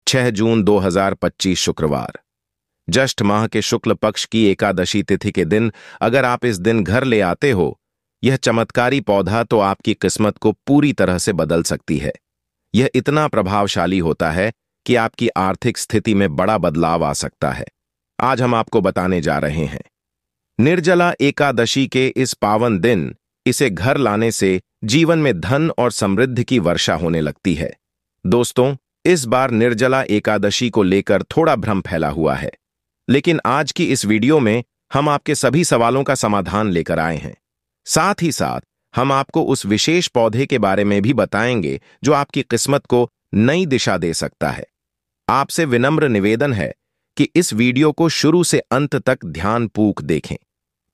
6 जून 2025 शुक्रवार। ज्येष्ठ माह के शुक्ल पक्ष की एकादशी तिथि के दिन अगर आप इस दिन घर ले आते हो, यह चमत्कारी पौधा तो आपकी किस्मत को पूरी तरह से बदल सकती है। यह इतना प्रभावशाली होता है कि आपकी आर्थिक स्थिति में बड़ा बदलाव आ सकता है। आज हम आपको बताने जा रहे हैं। निर्जला एकादशी के इस पावन दिन इसे घर लाने से जीवन में धन और समृद्धि की वर्षा होने लगती है। दोस्तों, इस बार निर्जला एकादशी को लेकर थोड़ा भ्रम फैला हुआ है, लेकिन आज की इस वीडियो में हम आपके सभी सवालों का समाधान लेकर आए हैं। साथ ही साथ हम आपको उस विशेष पौधे के बारे में भी बताएंगे जो आपकी किस्मत को नई दिशा दे सकता है। आपसे विनम्र निवेदन है कि इस वीडियो को शुरू से अंत तक ध्यानपूर्वक देखें।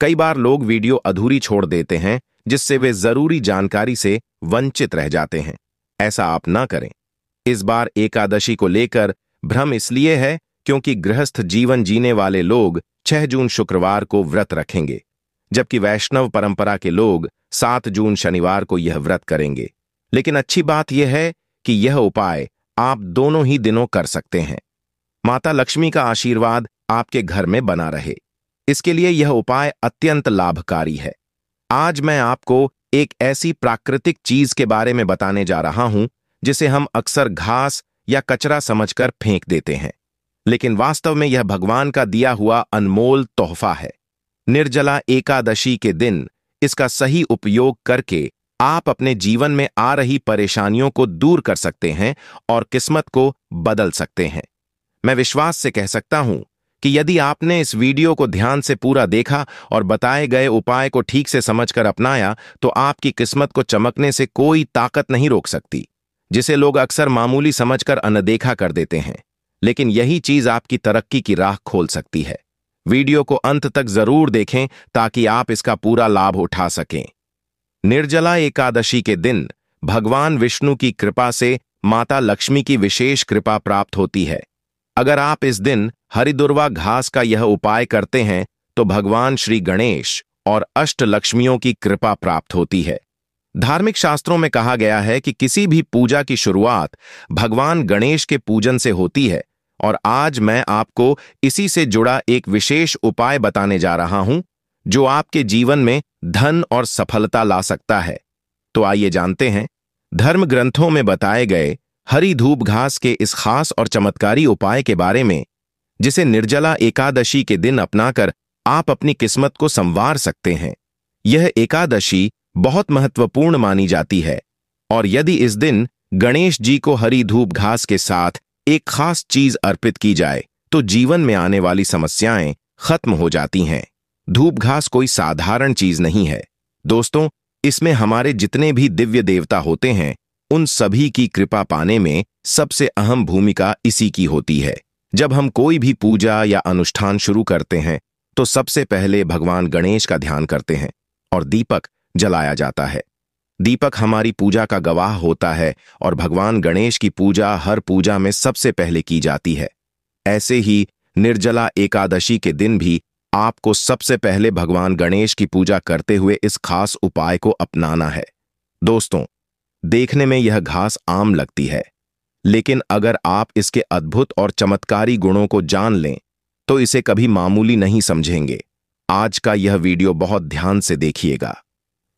कई बार लोग वीडियो अधूरी छोड़ देते हैं, जिससे वे जरूरी जानकारी से वंचित रह जाते हैं। ऐसा आप ना करें। इस बार एकादशी को लेकर भ्रम इसलिए है क्योंकि गृहस्थ जीवन जीने वाले लोग 6 जून शुक्रवार को व्रत रखेंगे, जबकि वैष्णव परंपरा के लोग 7 जून शनिवार को यह व्रत करेंगे। लेकिन अच्छी बात यह है कि यह उपाय आप दोनों ही दिनों कर सकते हैं। माता लक्ष्मी का आशीर्वाद आपके घर में बना रहे, इसके लिए यह उपाय अत्यंत लाभकारी है। आज मैं आपको एक ऐसी प्राकृतिक चीज के बारे में बताने जा रहा हूं जिसे हम अक्सर घास या कचरा समझकर फेंक देते हैं, लेकिन वास्तव में यह भगवान का दिया हुआ अनमोल तोहफा है। निर्जला एकादशी के दिन इसका सही उपयोग करके आप अपने जीवन में आ रही परेशानियों को दूर कर सकते हैं और किस्मत को बदल सकते हैं। मैं विश्वास से कह सकता हूं कि यदि आपने इस वीडियो को ध्यान से पूरा देखा और बताए गए उपाय को ठीक से समझकर अपनाया, तो आपकी किस्मत को चमकने से कोई ताकत नहीं रोक सकती, जिसे लोग अक्सर मामूली समझकर अनदेखा कर देते हैं। लेकिन यही चीज आपकी तरक्की की राह खोल सकती है। वीडियो को अंत तक जरूर देखें ताकि आप इसका पूरा लाभ उठा सकें। निर्जला एकादशी के दिन भगवान विष्णु की कृपा से माता लक्ष्मी की विशेष कृपा प्राप्त होती है। अगर आप इस दिन हरिदुर्वा घास का यह उपाय करते हैं तो भगवान श्री गणेश और अष्ट लक्ष्मियों की कृपा प्राप्त होती है। धार्मिक शास्त्रों में कहा गया है कि किसी भी पूजा की शुरुआत भगवान गणेश के पूजन से होती है, और आज मैं आपको इसी से जुड़ा एक विशेष उपाय बताने जा रहा हूं जो आपके जीवन में धन और सफलता ला सकता है। तो आइए जानते हैं धर्म ग्रंथों में बताए गए हरी धूप घास के इस खास और चमत्कारी उपाय के बारे में, जिसे निर्जला एकादशी के दिन अपनाकर आप अपनी किस्मत को संवार सकते हैं। यह एकादशी बहुत महत्वपूर्ण मानी जाती है, और यदि इस दिन गणेश जी को हरी धूप घास के साथ एक खास चीज अर्पित की जाए तो जीवन में आने वाली समस्याएं खत्म हो जाती हैं। धूप घास कोई साधारण चीज नहीं है दोस्तों, इसमें हमारे जितने भी दिव्य देवता होते हैं उन सभी की कृपा पाने में सबसे अहम भूमिका इसी की होती है। जब हम कोई भी पूजा या अनुष्ठान शुरू करते हैं तो सबसे पहले भगवान गणेश का ध्यान करते हैं और दीपक जलाया जाता है। दीपक हमारी पूजा का गवाह होता है और भगवान गणेश की पूजा हर पूजा में सबसे पहले की जाती है। ऐसे ही निर्जला एकादशी के दिन भी आपको सबसे पहले भगवान गणेश की पूजा करते हुए इस खास उपाय को अपनाना है। दोस्तों, देखने में यह घास आम लगती है, लेकिन अगर आप इसके अद्भुत और चमत्कारी गुणों को जान लें तो इसे कभी मामूली नहीं समझेंगे। आज का यह वीडियो बहुत ध्यान से देखिएगा।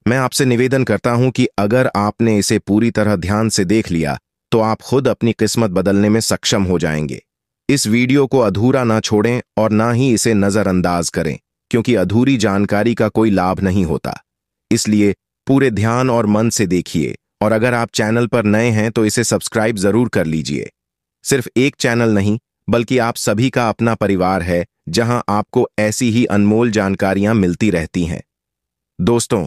मैं आपसे निवेदन करता हूं कि अगर आपने इसे पूरी तरह ध्यान से देख लिया तो आप खुद अपनी किस्मत बदलने में सक्षम हो जाएंगे। इस वीडियो को अधूरा ना छोड़ें और ना ही इसे नजरअंदाज करें, क्योंकि अधूरी जानकारी का कोई लाभ नहीं होता। इसलिए पूरे ध्यान और मन से देखिए, और अगर आप चैनल पर नए हैं तो इसे सब्सक्राइब जरूर कर लीजिए। सिर्फ एक चैनल नहीं, बल्कि आप सभी का अपना परिवार है जहां आपको ऐसी ही अनमोल जानकारियां मिलती रहती हैं। दोस्तों,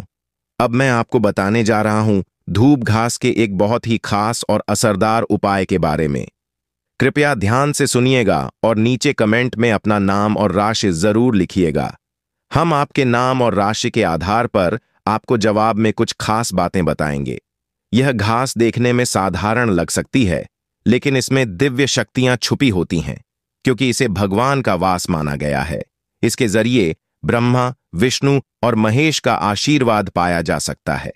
अब मैं आपको बताने जा रहा हूं धूप घास के एक बहुत ही खास और असरदार उपाय के बारे में। कृपया ध्यान से सुनिएगा और नीचे कमेंट में अपना नाम और राशि जरूर लिखिएगा। हम आपके नाम और राशि के आधार पर आपको जवाब में कुछ खास बातें बताएंगे। यह घास देखने में साधारण लग सकती है, लेकिन इसमें दिव्य शक्तियां छुपी होती हैं, क्योंकि इसे भगवान का वास माना गया है। इसके जरिए ब्रह्मा, विष्णु और महेश का आशीर्वाद पाया जा सकता है।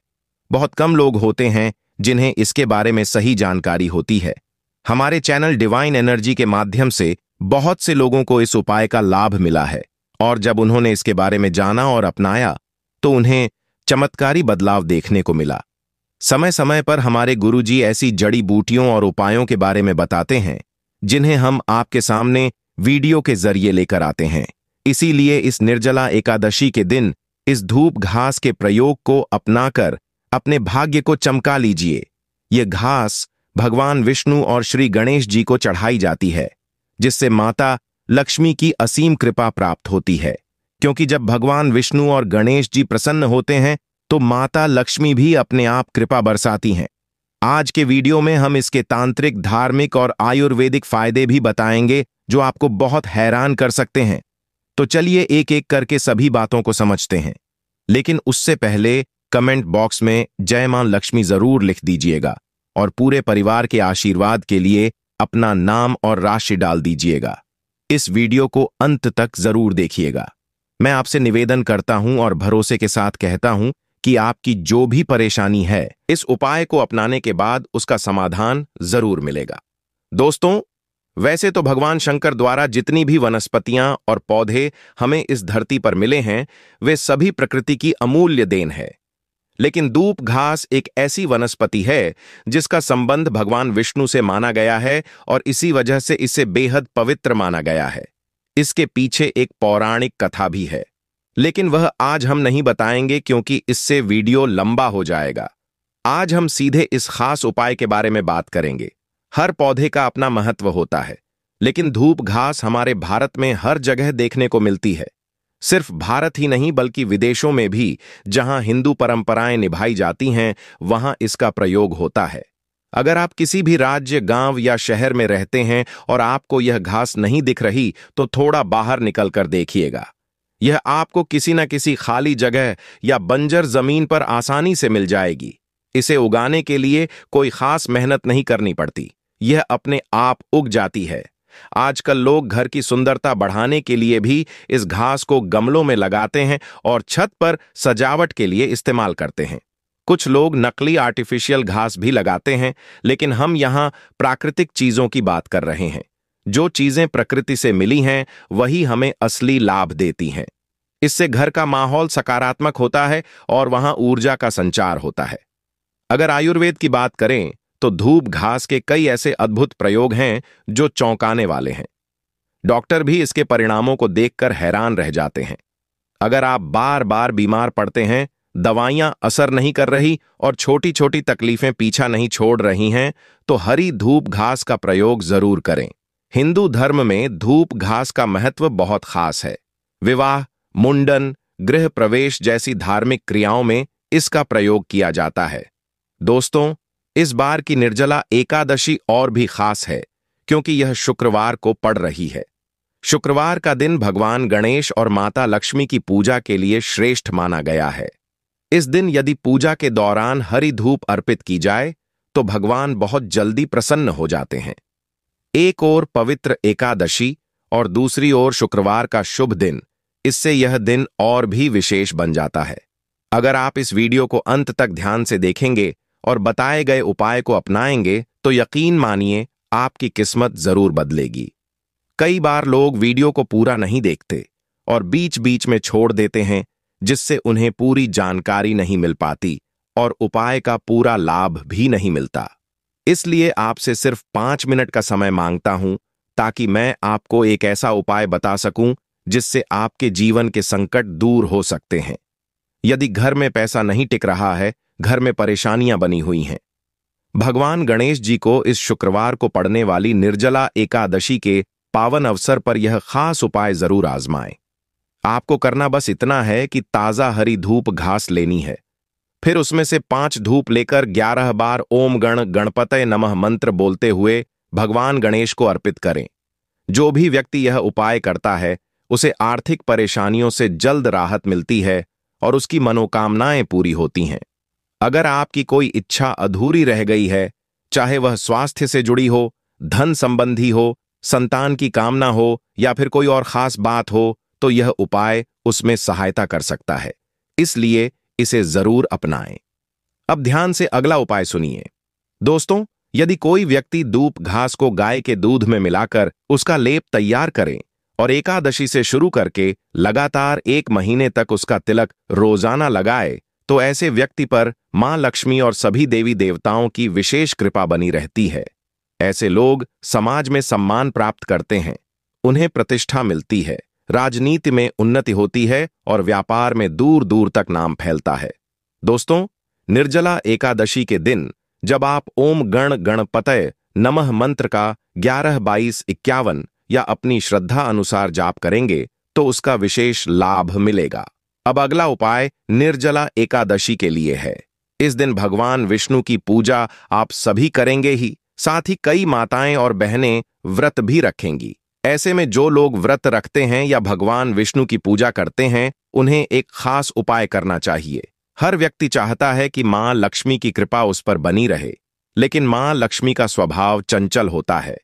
बहुत कम लोग होते हैं जिन्हें इसके बारे में सही जानकारी होती है। हमारे चैनल डिवाइन एनर्जी के माध्यम से बहुत से लोगों को इस उपाय का लाभ मिला है और जब उन्होंने इसके बारे में जाना और अपनाया तो उन्हें चमत्कारी बदलाव देखने को मिला। समय समय पर हमारे गुरुजी ऐसी जड़ी बूटियों और उपायों के बारे में बताते हैं जिन्हें हम आपके सामने वीडियो के जरिए लेकर आते हैं। इसीलिए इस निर्जला एकादशी के दिन इस धूप घास के प्रयोग को अपनाकर अपने भाग्य को चमका लीजिए। यह घास भगवान विष्णु और श्री गणेश जी को चढ़ाई जाती है, जिससे माता लक्ष्मी की असीम कृपा प्राप्त होती है। क्योंकि जब भगवान विष्णु और गणेश जी प्रसन्न होते हैं तो माता लक्ष्मी भी अपने आप कृपा बरसाती हैं। आज के वीडियो में हम इसके तांत्रिक, धार्मिक और आयुर्वेदिक फायदे भी बताएंगे जो आपको बहुत हैरान कर सकते हैं। तो चलिए एक एक करके सभी बातों को समझते हैं, लेकिन उससे पहले कमेंट बॉक्स में जय मां लक्ष्मी जरूर लिख दीजिएगा और पूरे परिवार के आशीर्वाद के लिए अपना नाम और राशि डाल दीजिएगा। इस वीडियो को अंत तक जरूर देखिएगा। मैं आपसे निवेदन करता हूं और भरोसे के साथ कहता हूं कि आपकी जो भी परेशानी है, इस उपाय को अपनाने के बाद उसका समाधान जरूर मिलेगा। दोस्तों, वैसे तो भगवान शंकर द्वारा जितनी भी वनस्पतियां और पौधे हमें इस धरती पर मिले हैं, वे सभी प्रकृति की अमूल्य देन है। लेकिन धूप घास एक ऐसी वनस्पति है जिसका संबंध भगवान विष्णु से माना गया है और इसी वजह से इसे बेहद पवित्र माना गया है। इसके पीछे एक पौराणिक कथा भी है, लेकिन वह आज हम नहीं बताएंगे क्योंकि इससे वीडियो लंबा हो जाएगा। आज हम सीधे इस खास उपाय के बारे में बात करेंगे। हर पौधे का अपना महत्व होता है, लेकिन धूप घास हमारे भारत में हर जगह देखने को मिलती है। सिर्फ भारत ही नहीं बल्कि विदेशों में भी जहां हिंदू परंपराएं निभाई जाती हैं, वहां इसका प्रयोग होता है। अगर आप किसी भी राज्य, गांव या शहर में रहते हैं और आपको यह घास नहीं दिख रही, तो थोड़ा बाहर निकल कर देखिएगा। यह आपको किसी न किसी खाली जगह या बंजर जमीन पर आसानी से मिल जाएगी। इसे उगाने के लिए कोई खास मेहनत नहीं करनी पड़ती, यह अपने आप उग जाती है। आजकल लोग घर की सुंदरता बढ़ाने के लिए भी इस घास को गमलों में लगाते हैं और छत पर सजावट के लिए इस्तेमाल करते हैं। कुछ लोग नकली आर्टिफिशियल घास भी लगाते हैं, लेकिन हम यहां प्राकृतिक चीजों की बात कर रहे हैं। जो चीजें प्रकृति से मिली हैं, वही हमें असली लाभ देती हैं। इससे घर का माहौल सकारात्मक होता है और वहां ऊर्जा का संचार होता है। अगर आयुर्वेद की बात करें तो धूप घास के कई ऐसे अद्भुत प्रयोग हैं जो चौंकाने वाले हैं। डॉक्टर भी इसके परिणामों को देखकर हैरान रह जाते हैं। अगर आप बार बार बीमार पड़ते हैं, दवाइयां असर नहीं कर रही और छोटी छोटी तकलीफें पीछा नहीं छोड़ रही हैं, तो हरी धूप घास का प्रयोग जरूर करें। हिंदू धर्म में धूप घास का महत्व बहुत खास है। विवाह, मुंडन, गृह प्रवेश जैसी धार्मिक क्रियाओं में इसका प्रयोग किया जाता है। दोस्तों, इस बार की निर्जला एकादशी और भी खास है क्योंकि यह शुक्रवार को पड़ रही है। शुक्रवार का दिन भगवान गणेश और माता लक्ष्मी की पूजा के लिए श्रेष्ठ माना गया है। इस दिन यदि पूजा के दौरान हरी धूप अर्पित की जाए तो भगवान बहुत जल्दी प्रसन्न हो जाते हैं। एक ओर पवित्र एकादशी और दूसरी ओर शुक्रवार का शुभ दिन, इससे यह दिन और भी विशेष बन जाता है। अगर आप इस वीडियो को अंत तक ध्यान से देखेंगे और बताए गए उपाय को अपनाएंगे तो यकीन मानिए आपकी किस्मत जरूर बदलेगी। कई बार लोग वीडियो को पूरा नहीं देखते और बीच बीच में छोड़ देते हैं, जिससे उन्हें पूरी जानकारी नहीं मिल पाती और उपाय का पूरा लाभ भी नहीं मिलता। इसलिए आपसे सिर्फ 5 मिनट का समय मांगता हूं ताकि मैं आपको एक ऐसा उपाय बता सकूं जिससे आपके जीवन के संकट दूर हो सकते हैं। यदि घर में पैसा नहीं टिक रहा है, घर में परेशानियां बनी हुई हैं, भगवान गणेश जी को इस शुक्रवार को पड़ने वाली निर्जला एकादशी के पावन अवसर पर यह खास उपाय जरूर आजमाएं। आपको करना बस इतना है कि ताजा हरी धूप घास लेनी है। फिर उसमें से 5 धूप लेकर 11 बार ओम गण गणपतये नमः मंत्र बोलते हुए भगवान गणेश को अर्पित करें। जो भी व्यक्ति यह उपाय करता है, उसे आर्थिक परेशानियों से जल्द राहत मिलती है और उसकी मनोकामनाएं पूरी होती हैं। अगर आपकी कोई इच्छा अधूरी रह गई है, चाहे वह स्वास्थ्य से जुड़ी हो, धन संबंधी हो, संतान की कामना हो या फिर कोई और खास बात हो, तो यह उपाय उसमें सहायता कर सकता है। इसलिए इसे जरूर अपनाएं। अब ध्यान से अगला उपाय सुनिए। दोस्तों, यदि कोई व्यक्ति दूब घास को गाय के दूध में मिलाकर उसका लेप तैयार करे और एकादशी से शुरू करके लगातार 1 महीने तक उसका तिलक रोजाना लगाए, तो ऐसे व्यक्ति पर मां लक्ष्मी और सभी देवी देवताओं की विशेष कृपा बनी रहती है। ऐसे लोग समाज में सम्मान प्राप्त करते हैं, उन्हें प्रतिष्ठा मिलती है, राजनीति में उन्नति होती है और व्यापार में दूर दूर तक नाम फैलता है। दोस्तों, निर्जला एकादशी के दिन जब आप ओम गण गणपतये नमः मंत्र का 11, 22, 51 या अपनी श्रद्धा अनुसार जाप करेंगे तो उसका विशेष लाभ मिलेगा। अब अगला उपाय निर्जला एकादशी के लिए है। इस दिन भगवान विष्णु की पूजा आप सभी करेंगे ही, साथ ही कई माताएं और बहनें व्रत भी रखेंगी। ऐसे में जो लोग व्रत रखते हैं या भगवान विष्णु की पूजा करते हैं, उन्हें एक खास उपाय करना चाहिए। हर व्यक्ति चाहता है कि मां लक्ष्मी की कृपा उस पर बनी रहे, लेकिन मां लक्ष्मी का स्वभाव चंचल होता है।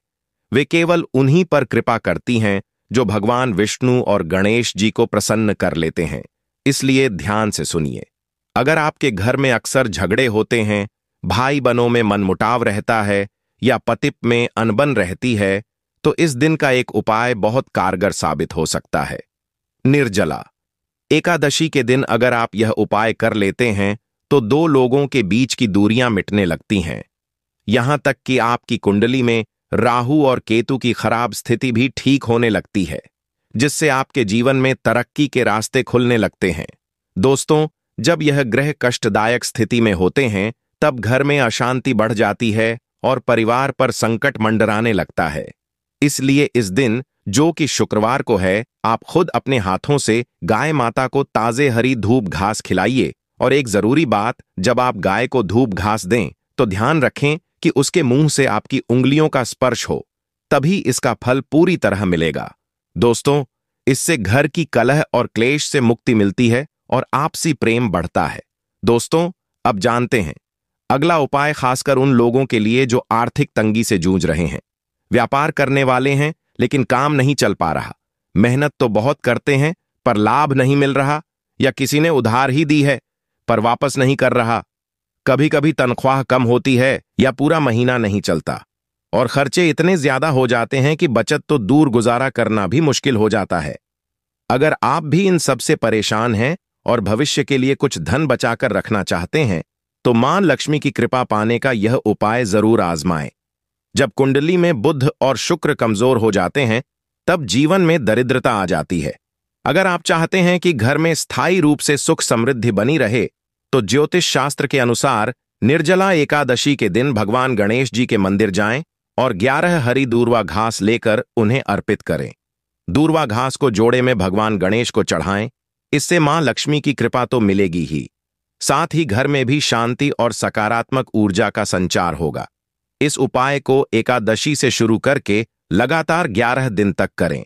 वे केवल उन्हीं पर कृपा करती हैं जो भगवान विष्णु और गणेश जी को प्रसन्न कर लेते हैं। इसलिए ध्यान से सुनिए। अगर आपके घर में अक्सर झगड़े होते हैं, भाई बहनों में मनमुटाव रहता है या पति में अनबन रहती है, तो इस दिन का एक उपाय बहुत कारगर साबित हो सकता है। निर्जला एकादशी के दिन अगर आप यह उपाय कर लेते हैं तो 2 लोगों के बीच की दूरियां मिटने लगती हैं। यहां तक कि आपकी कुंडली में राहु और केतु की खराब स्थिति भी ठीक होने लगती है, जिससे आपके जीवन में तरक्की के रास्ते खुलने लगते हैं। दोस्तों, जब यह ग्रह कष्टदायक स्थिति में होते हैं, तब घर में अशांति बढ़ जाती है और परिवार पर संकट मंडराने लगता है। इसलिए इस दिन, जो कि शुक्रवार को है, आप खुद अपने हाथों से गाय माता को ताजे हरी धूप घास खिलाइए। और एक जरूरी बात, जब आप गाय को धूप घास दें तो ध्यान रखें कि उसके मुंह से आपकी उंगलियों का स्पर्श हो, तभी इसका फल पूरी तरह मिलेगा। दोस्तों, इससे घर की कलह और क्लेश से मुक्ति मिलती है और आपसी प्रेम बढ़ता है। दोस्तों, अब जानते हैं अगला उपाय, खासकर उन लोगों के लिए जो आर्थिक तंगी से जूझ रहे हैं। व्यापार करने वाले हैं लेकिन काम नहीं चल पा रहा, मेहनत तो बहुत करते हैं पर लाभ नहीं मिल रहा, या किसी ने उधार ही दी है पर वापस नहीं कर रहा। कभी कभी तनख्वाह कम होती है या पूरा महीना नहीं चलता और खर्चे इतने ज्यादा हो जाते हैं कि बचत तो दूर गुजारा करना भी मुश्किल हो जाता है। अगर आप भी इन सब से परेशान हैं और भविष्य के लिए कुछ धन बचाकर रखना चाहते हैं, तो मां लक्ष्मी की कृपा पाने का यह उपाय जरूर आजमाएं। जब कुंडली में बुध और शुक्र कमजोर हो जाते हैं, तब जीवन में दरिद्रता आ जाती है। अगर आप चाहते हैं कि घर में स्थायी रूप से सुख समृद्धि बनी रहे, तो ज्योतिष शास्त्र के अनुसार निर्जला एकादशी के दिन भगवान गणेश जी के मंदिर जाएं और 11 हरी दूर्वा घास लेकर उन्हें अर्पित करें। दूर्वा घास को जोड़े में भगवान गणेश को चढ़ाएं। इससे मां लक्ष्मी की कृपा तो मिलेगी ही, साथ ही घर में भी शांति और सकारात्मक ऊर्जा का संचार होगा। इस उपाय को एकादशी से शुरू करके लगातार 11 दिन तक करें।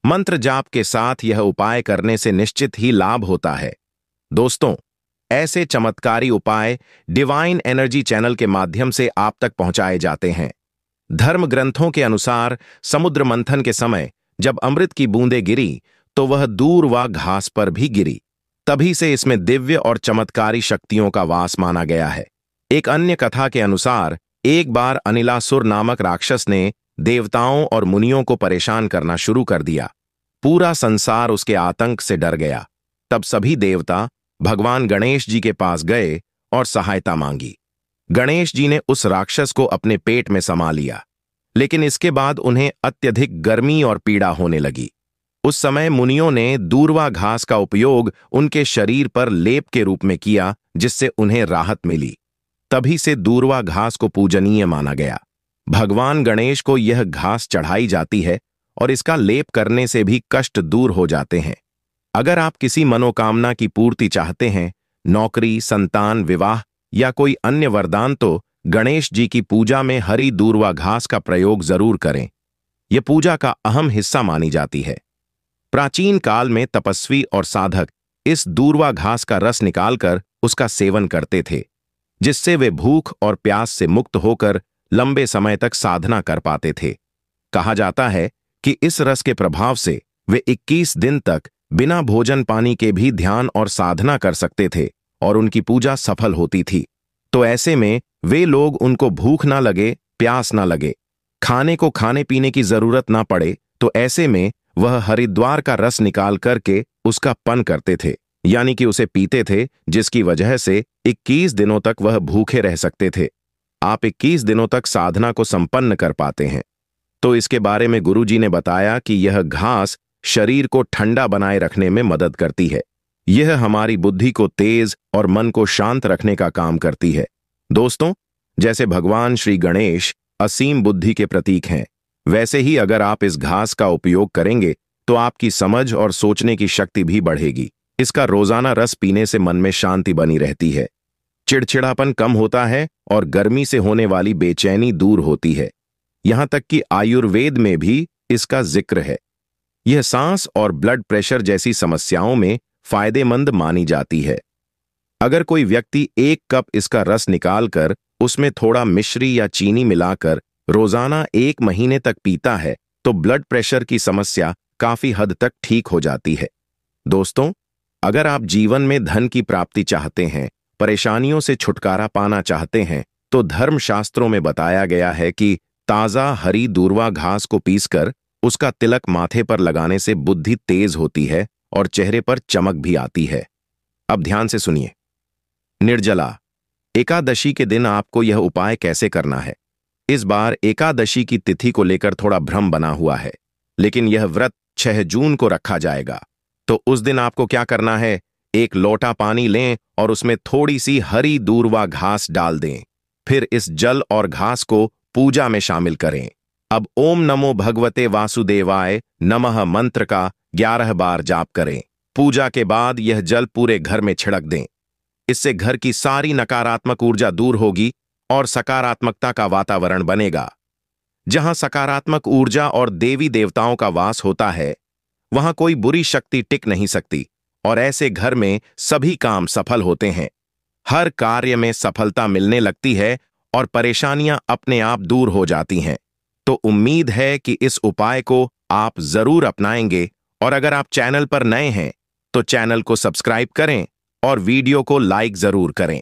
मंत्र जाप के साथ यह उपाय करने से निश्चित ही लाभ होता है। दोस्तों, ऐसे चमत्कारी उपाय डिवाइन एनर्जी चैनल के माध्यम से आप तक पहुंचाए जाते हैं। धर्म ग्रंथों के अनुसार समुद्र मंथन के समय जब अमृत की बूंदें गिरी, तो वह दूर्वा घास पर भी गिरी। तभी से इसमें दिव्य और चमत्कारी शक्तियों का वास माना गया है। एक अन्य कथा के अनुसार एक बार अनिलासुर नामक राक्षस ने देवताओं और मुनियों को परेशान करना शुरू कर दिया। पूरा संसार उसके आतंक से डर गया। तब सभी देवता भगवान गणेश जी के पास गए और सहायता मांगी। गणेश जी ने उस राक्षस को अपने पेट में समा लिया, लेकिन इसके बाद उन्हें अत्यधिक गर्मी और पीड़ा होने लगी। उस समय मुनियों ने दूर्वा घास का उपयोग उनके शरीर पर लेप के रूप में किया, जिससे उन्हें राहत मिली। तभी से दूर्वा घास को पूजनीय माना गया। भगवान गणेश को यह घास चढ़ाई जाती है और इसका लेप करने से भी कष्ट दूर हो जाते हैं। अगर आप किसी मनोकामना की पूर्ति चाहते हैं, नौकरी, संतान, विवाह या कोई अन्य वरदान, तो गणेश जी की पूजा में हरी दूर्वा घास का प्रयोग जरूर करें। यह पूजा का अहम हिस्सा मानी जाती है। प्राचीन काल में तपस्वी और साधक इस दूर्वा घास का रस निकालकर उसका सेवन करते थे, जिससे वे भूख और प्यास से मुक्त होकर लंबे समय तक साधना कर पाते थे। कहा जाता है कि इस रस के प्रभाव से वे 21 दिन तक बिना भोजन पानी के भी ध्यान और साधना कर सकते थे और उनकी पूजा सफल होती थी। तो ऐसे में वे लोग उनको भूख ना लगे, प्यास ना लगे, खाने को खाने पीने की जरूरत ना पड़े, तो ऐसे में वह हरिद्वार का रस निकाल करके उसका पन करते थे, यानी कि उसे पीते थे, जिसकी वजह से 21 दिनों तक वह भूखे रह सकते थे। आप 21 दिनों तक साधना को संपन्न कर पाते हैं। तो इसके बारे में गुरुजी ने बताया कि यह घास शरीर को ठंडा बनाए रखने में मदद करती है। यह हमारी बुद्धि को तेज और मन को शांत रखने का काम करती है। दोस्तों, जैसे भगवान श्री गणेश असीम बुद्धि के प्रतीक हैं, वैसे ही अगर आप इस घास का उपयोग करेंगे तो आपकी समझ और सोचने की शक्ति भी बढ़ेगी। इसका रोजाना रस पीने से मन में शांति बनी रहती है, चिड़चिड़ापन कम होता है और गर्मी से होने वाली बेचैनी दूर होती है। यहां तक कि आयुर्वेद में भी इसका जिक्र है। यह सांस और ब्लड प्रेशर जैसी समस्याओं में फायदेमंद मानी जाती है। अगर कोई व्यक्ति 1 कप इसका रस निकालकर उसमें थोड़ा मिश्री या चीनी मिलाकर रोजाना 1 महीने तक पीता है तो ब्लड प्रेशर की समस्या काफी हद तक ठीक हो जाती है। दोस्तों, अगर आप जीवन में धन की प्राप्ति चाहते हैं, परेशानियों से छुटकारा पाना चाहते हैं, तो धर्मशास्त्रों में बताया गया है कि ताजा हरी दूर्वा घास को पीसकर उसका तिलक माथे पर लगाने से बुद्धि तेज होती है और चेहरे पर चमक भी आती है। अब ध्यान से सुनिए। निर्जला एकादशी के दिन आपको यह उपाय कैसे करना है। इस बार एकादशी की तिथि को लेकर थोड़ा भ्रम बना हुआ है, लेकिन यह व्रत 6 जून को रखा जाएगा। तो उस दिन आपको क्या करना है, 1 लोटा पानी लें और उसमें थोड़ी सी हरी दूर्वा घास डाल दें। फिर इस जल और घास को पूजा में शामिल करें। अब ओम नमो भगवते वासुदेवाय नमः मंत्र का 11 बार जाप करें। पूजा के बाद यह जल पूरे घर में छिड़क दें। इससे घर की सारी नकारात्मक ऊर्जा दूर होगी और सकारात्मकता का वातावरण बनेगा। जहां सकारात्मक ऊर्जा और देवी देवताओं का वास होता है, वहां कोई बुरी शक्ति टिक नहीं सकती और ऐसे घर में सभी काम सफल होते हैं। हर कार्य में सफलता मिलने लगती है और परेशानियां अपने आप दूर हो जाती हैं। तो उम्मीद है कि इस उपाय को आप जरूर अपनाएंगे, और अगर आप चैनल पर नए हैं तो चैनल को सब्सक्राइब करें और वीडियो को लाइक जरूर करें।